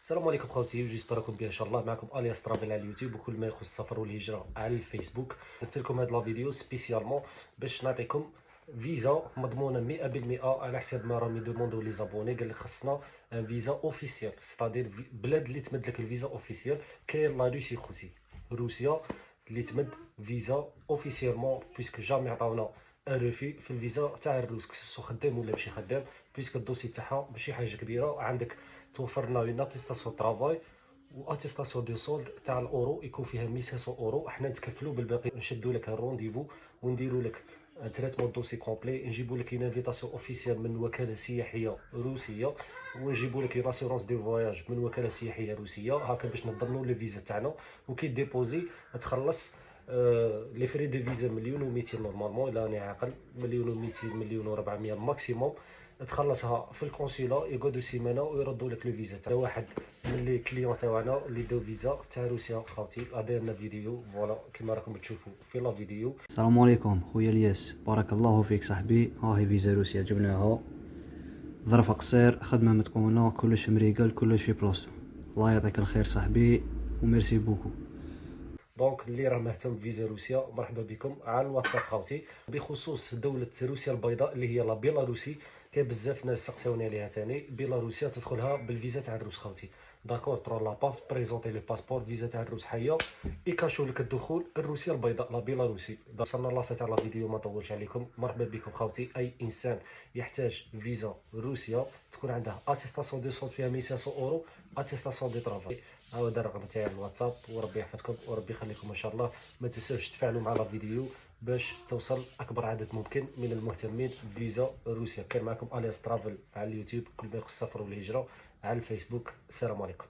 السلام عليكم خوتي، جيسبر راكم بخير ان شاء الله. معكم الياس ترافل على اليوتيوب وكل ما يخص السفر والهجره على الفيسبوك. درت لكم هذا الفيديو سبيسيالمون باش نعطيكم فيزا مضمونه 100% على حساب ما راهم يدوموندو لي زابوني. قال لك خصنا فيزا اوفيسيال، ستادير بلاد اللي تمد لك الفيزا اوفيسيال. كاين لا روسي خوتي، روسيا اللي تمد فيزا اوفيسيالمون بويسك جامي عطاونا ريفي في الفيزا تاع الروس، كسو خدام ولا ماشي خدام، بويسك الدوسي تاعها ماشي حاجه كبيره. عندك توفر لنا اون اتيستاسيون طرافاي و اتيستاسيون دو سولد تاع الاورو، يكون فيها 1500 اورو. حنا نتكفلوا بالباقي، نشدوا لك الرونديفو ونديروا لك تريتمون دوسي كومبلي، نجيبوا لك انفيتاسيون اوفيسيال من وكاله سياحيه روسيه، ونجيبوا لك اون اسيرونس دو فواياج من وكاله سياحيه روسيه، هكا باش نضمنوا لي فيزا تاعنا. وكي ديبوزي تخلص لي فري دو فيزا مليون و 200 نورمالمون، الا راني عاقل مليون و 200 مليون و 400 ماكسيموم. تخلصها في الكونسولا، يقعدوا سيمانه ويردوا لك لو فيزا تاع واحد من لي كليون تاعنا اللي داو فيزا تاع روسيا. خاوتي درنا فيديو فوالا كيما راكم تشوفوا في لا فيديو. السلام عليكم خويا الياس، بارك الله فيك صاحبي. هاهي فيزا روسيا جبناها، ظرف قصير، خدمة متقونة، كلش مريقل، كلش في بلاصتو. الله يعطيك الخير صاحبي وميرسي بوكو. دونك اللي راه مهتم بفيزا روسيا مرحبا بكم على الواتساب خاوتي. بخصوص دوله روسيا البيضاء اللي هي لا بيلاروسي، كاين بزاف ناس سقساوني عليها ثاني. بيلاروسيا تدخلها بالفيزا تاع الروس خاوتي، داكور. ترون لابارت بريزونتي لو باسبور، فيزا تاع الروس حيه، يكاشوا لك الدخول الروسيا البيضاء لا بيلاروسي. وصلنا لافات على فيديو، ما طولش عليكم. مرحبا بكم خاوتي. اي انسان يحتاج فيزا روسيا تكون عنده اتيستاسيون دو سولد فيها 1500 اورو، اتيستاسيون دو ترافاي. هذا الرقم تاعي الواتساب، وربي يحفظكم وربي يخليكم ان شاء الله. ما تنساوش تفاعلوا مع الفيديو باش توصل اكبر عدد ممكن من المهتمين بفيزا روسيا. كان معكم الياس ترافل على اليوتيوب، كل ما يخص السفر والهجره على الفيسبوك. السلام عليكم.